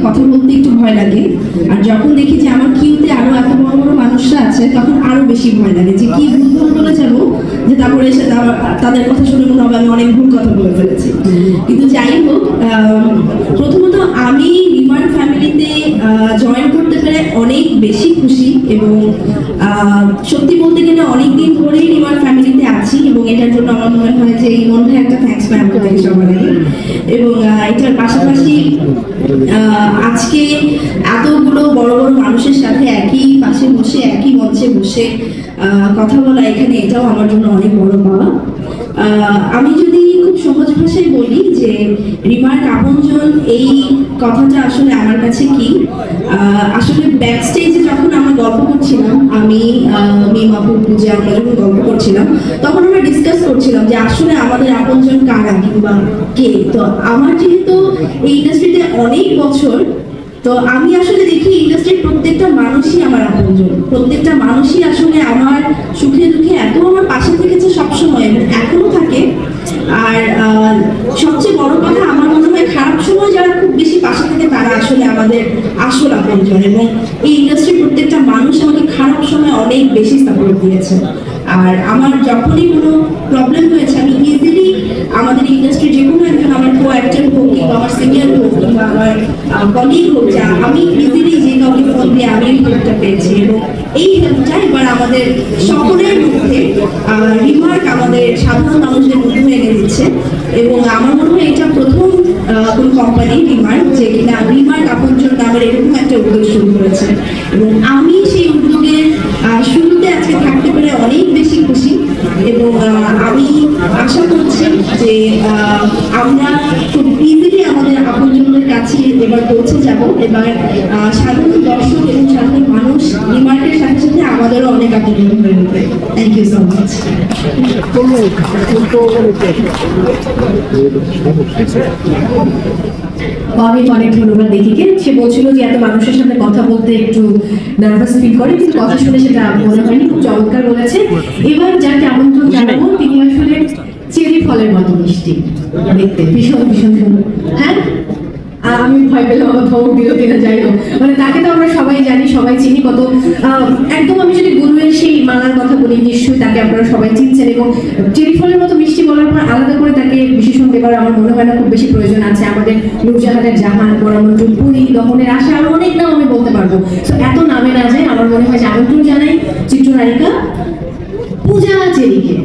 কথা বলতে একটু ভয় লাগে, আর যখন দেখি যে আমার কিউতে আরো এত বড় বড় মানুষরা আছে তখন আরো বেশি ভয় লাগে যে কি ভুল বলে যাবো, যে তারপরে এসে তাদের কথা শুনে মনে হবে আমি অনেক ভুল কথা বলে ফেলেছি। কিন্তু যাই হোক, প্রথমত আমি রিমার ফ্যামিলিতে জয়েন করতে পেরে অনেক বেশি খুশি, এবং সত্যি বলতে গেলে অনেকদিন ধরেই রিমার ফ্যামিলিতে আছি, এবং এটার জন্য আমার মনে হয় যে এই মনে একটা থ্যাঙ্কস পাই আপনার থেকে সবার আগে। এবং এটার পাশাপাশি আজকে এতগুলো বড় বড় মানুষের সাথে একই পাশে বসে একই মঞ্চে বসে কথা বলা এখানে, এটাও আমার জন্য অনেক বড় পাওয়া। আমি যদি খুব সহজ ভাষায় বলি যে রিমার আপনজন এই কথাটা আসলে আমার কাছে কি, আসলে ব্যাক স্টেজে যখন আমরা গল্প করছিলাম, আমি মিমাপুর পূজা আমরা যখন গল্প করছিলাম তখন আমরা ডিসকাস করছিলাম যে আসলে আমাদের আপনজন কারা কিংবা কে। তো আমার যেহেতু এই ইন্ডাস্ট্রিতে অনেক বছর, তো আমি আসলে দেখি ইন্ডাস্ট্রির প্রত্যেকটা মানুষই আমার আপনজন, প্রত্যেকটা মানুষই আসলে আমার সুখে দুঃখে এত আমার পাশে থেকেছে সবসময় এবং এখনো থাকে। আর সবচেয়ে বড় কথা আমার মনে হয় খারাপ সময় যারা খুব বেশি পাশে থাকে তারা আসলে আমাদের আসল আপনজন, এবং এই ইন্ডাস্ট্রির প্রত্যেকটা মানুষ আমাকে খারাপ সময় অনেক বেশি সাপোর্ট দিয়েছে। আর আমার যখনই কোনো প্রবলেম হয়েছে আমি ইজিলি আমাদের ইন্ডাস্ট্রি যে কোনো একজন আমার কো অ্যাক্টর হোক কিংবা আমার সিনিয়র হোক কিংবা আমার কলিগ হোক, যা আমি ইজিলি যে কাউকে ফোন দিয়ে আমি হেল্পটা পেয়েছি, এবং এই হেল্পটা এবার আমাদের সকলের মধ্যে রিমার্ক আমাদের সাধারণ মানুষদের মধ্যে এনে দিচ্ছে। এবং আমার মনে হয় এটা প্রথম কোন কোম্পানি রিমার্ক যে কিনা রিমার্ক আপনজন নামের এরকম একটা উদ্যোগ শুরু করেছে, এবং আমি সেই উদ্যোগের শুরুতে আজকে থাকতে পেরে অনেক বেশি খুশি। এবং আমি আশা করছি যে আমরা খুব ইজিলি আমাদের আপনজনদের কাছে এবার পৌঁছে যাব। এবার সাধারণ দর্শক এবং সাধারণ মানুষ রিমার্কের সাথে সাথে আমাদেরও অনেক আপনজন হয়ে উঠবে। Thank you so much. অনেক অনেক ধন্যবাদ দেখিকে। সে বলছিল যে এত মানুষের সামনে কথা বলতে একটু নার্ভাস ফিল করে, কিন্তু কথা শুনে সেটা মনে হয়নি, খুব চমৎকার বলেছে। এবার যাকে আমন্ত্রণ জানাবো তিনি আসলে চেরি ফলের মতো মিষ্টি দেখতে, ভীষণ ভীষণ সুন্দর। হ্যাঁ, আমি ভয় পেলাম আমার ধমক দিল কিনা, যাই হোক, মানে তাকে তো আমরা সবাই জানি, সবাই চিনি, কত একদম। আমি যদি গুরুয়ের সেই মালার কথা বলি, নিশ্চয়ই তাকে আপনারা সবাই চিনছেন, এবং চেরি ফলের মতো মিষ্টি বলার পর আলাদা করে তাকে বিশেষণ দেবার আমার মনে হয় না খুব বেশি প্রয়োজন আছে। আমাদের নূরজাহানের জাহান, বরামন্টুর পুরী, দহনের আশা, আরো অনেক নাম আমি বলতে পারবো। তো এত নামে না যায়, আমার মনে হয় যে আমন্ত্রণ জানাই চিত্রনায়িকা পূজা চেরিকে।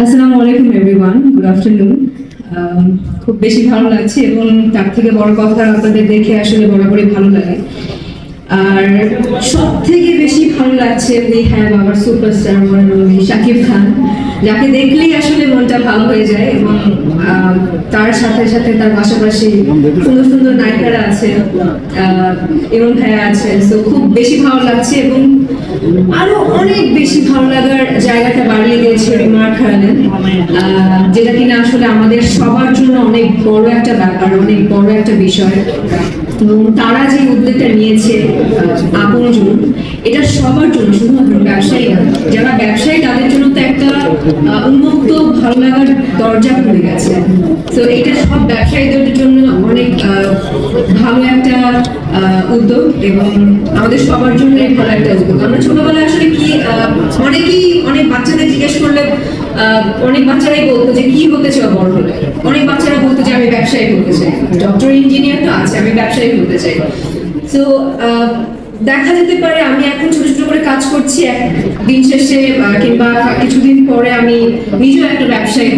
আসসালামু আলাইকুম এভরিওয়ান, গুড আফটারনুন। খুব বেশি ভালো লাগছে, এবং তার থেকে বড় কথা আপনাদের দেখে আসলে বরাবরই ভালো লাগে। আর সব থেকে বেশি ভালো লাগছে we have our superstar Shakib Khan, যাকে দেখলেই আসলে মনটা ভালো হয়ে যায়। এবং তার সাথে সাথে তার পাশাপাশি সুন্দর সুন্দর নায়িকারা আছে, এবং ভাইয়া আছে। তো খুব বেশি ভালো লাগছে, এবং আরো অনেক বেশি ভালো লাগার জায়গাটা বাড়িয়ে দিয়েছে রিমার খারালেন, যেটা কিনা আসলে আমাদের সবার জন্য অনেক বড় একটা ব্যাপার, অনেক বড় একটা বিষয়। এবং তারা যে উদ্যোগটা নিয়েছে আপনজন, এটা সবার জন্য, শুধুমাত্র ব্যবসায়ী না, যারা ব্যবসায়ী তাদের জন্য তো একটা উন্মুক্ত ভালো লাগার দরজা খুলে গেছে। তো এটা সব ব্যবসায়ীদের জন্য অনেক ভালো একটা উদ্যোগ, এবং আমাদের সবার জন্য ভালো একটা উদ্যোগ। আমরা ছোটবেলায় আসলে কি অনেক বাচ্চাদের জিজ্ঞেস করলে অনেক বাচ্চারাই বলতো যে কি হতে চাও বড় হলে, অনেক বাচ্চারা বলতো যে আমি ব্যবসায়ী হতে চাই, ডক্টর ইঞ্জিনিয়ার তো আছে, আমি ব্যবসায়ী হতে চাই। তো দেখা যেতে পারে আমি এখন ছোট ছোট করে কাজ করছি, দিন শেষে কিংবা কিছুদিন পরে আমি নিজেও একটা ব্যবসায়ী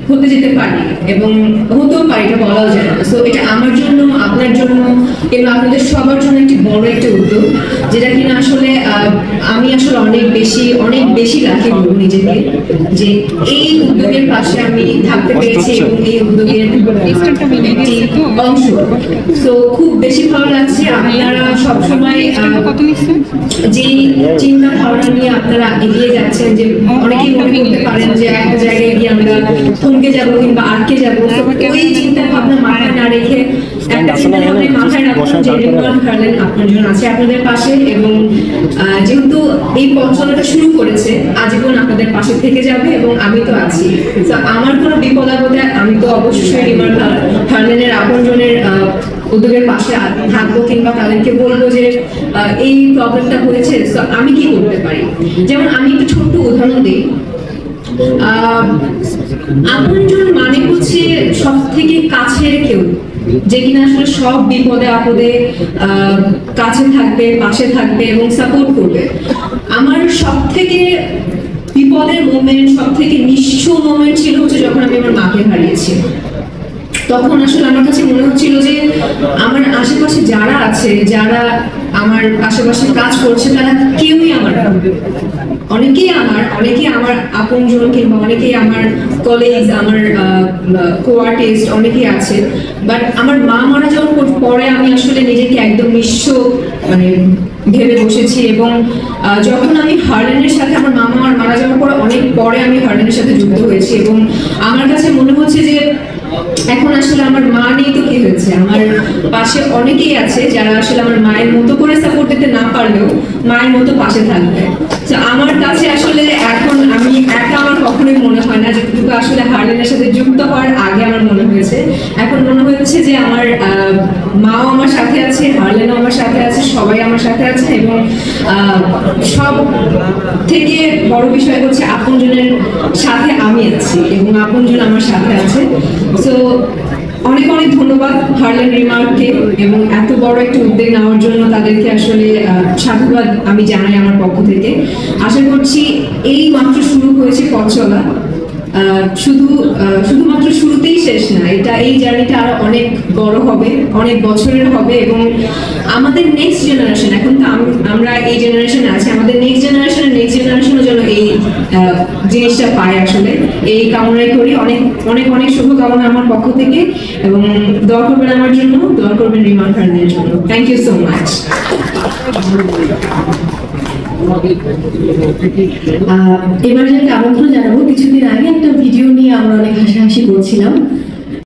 হতে যেতে পারি, এবং হতেও পারি, এটা বলাও যায় না। তো এটা আমার জন্য, আপনার জন্য, এবং আপনাদের সবার জন্য একটি বড় একটা উদ্যোগ, যেটা কিনা আসলে আমি আসলে অনেক বেশি লাকি বলবো নিজেকে, যে এই উদ্যোগের পাশে আমি থাকতে পেরেছি এবং এই উদ্যোগের একটি অংশ। তো খুব বেশি ভালো লাগছে। আপনারা সবসময় সময় যে চিন্তা ধারণা নিয়ে আপনারা এগিয়ে যাচ্ছেন, যে অনেকেই মনে করতে পারেন যে একটা জায়গায় গিয়ে আমরা থমকে যাবো কিংবা আটকে যাবো, ওই চিন্তা ভাবনা মাথায় না রেখে একটা চিন্তা ভাবনা মাথায় রাখুন যে রিমান হারলেন আপনার জন্য আছে আপনাদের পাশে, এবং যেহেতু এই পথ চলাটা শুরু করেছে আজীবন আপনাদের পাশে থেকে যাবে এবং আমি তো আছি। তো আমার কোনো বিপদ আপদে আমি তো অবশ্যই রিমান হারলেনের আপনজনের উদ্যোগের পাশে থাকবো, কিংবা তাদেরকে বলবো যে এই প্রবলেমটা হয়েছে, তো আমি কি করতে পারি। যেমন আমি একটু ছোট্ট উদাহরণ দিই। আপনজন মানে হচ্ছে সব থেকে কাছের কেউ, যে কিনা আসলে সব বিপদে আপদে কাছে থাকবে, পাশে থাকবে এবং সাপোর্ট করবে। আমার সব থেকে বিপদের মোমেন্ট, সব থেকে নিঃস্ব মোমেন্ট ছিল হচ্ছে যখন আমি আমার মাকে হারিয়েছি। তখন আসলে আমার কাছে মনে হচ্ছিল যে আমার আশেপাশে যারা আছে, যারা আমার আশেপাশে কাজ করছে, তারা কেউই আমার না। অনেকেই আমার আপনজন, কিংবা অনেকেই আমার কলিগস, আমার কো-আর্টিস্ট অনেকেই আছে, বাট আমার মা মারা যাওয়ার পরে আমি আসলে নিজেকে একদম নিঃস্ব মানে ভেবে বসেছি। এবং যখন আমি হারলেনের সাথে, আমার মামা মারা যাওয়ার পরে অনেক পরে আমি হারলেনের সাথে যুক্ত হয়েছি, এবং আমার কাছে মনে হচ্ছে যে এখন আসলে আমার মা নেই তো কি হয়েছে, আমার পাশে অনেকেই আছে যারা আসলে আমার মায়ের মতো করে সাপোর্ট দিতে না পারলেও মায়ের মতো পাশে থাকবে। তো আমার কাছে আসলে এখন আমি একা আমার কখনোই মনে হয় না, যেটুকু আসলে হারলেনের সাথে যুক্ত হওয়ার আগে আমার মনে হয়েছে। এখন মনে হচ্ছে যে আমার মাও আমার সাথে আছে, হারলেনও আমার সাথে আছে, সবাই আমার সাথে আছে, এবং সব থেকে বড় বিষয় হচ্ছে আপনজনের সাথে আমি আছি এবং আপনজন আমার সাথে আছে। সো অনেক অনেক ধন্যবাদ হারলেন রিমার্ককে, এবং এত বড় একটা উদ্যোগ নেওয়ার জন্য তাদেরকে আসলে সাধুবাদ আমি জানাই আমার পক্ষ থেকে। আশা করছি এই মাত্র শুরু হয়েছে পথ চলা, শুধুমাত্র শুরুতেই শেষ না, এই জার্নিটা আরো অনেক বড় হবে, অনেক বছরের হবে, এবং আমাদের নেক্সট জেনারেশন, এখন তো আমরা এই জেনারেশনে আছি, আমাদের নেক্সট জেনারেশনও যেন এই জিনিসটা পায়। আসলে এই কামনাই করি। অনেক অনেক অনেক শুভকামনা আমার পক্ষ থেকে, এবং দোয়া করবেন আমার জন্য, দোয়া করবেন রিমান হারলেনের জন্য। Thank you so much. এবার যাকে আমন্ত্রণ জানাবো, কিছুদিন আগে একটা ভিডিও নিয়ে আমরা অনেক হাসাহাসি করছিলাম।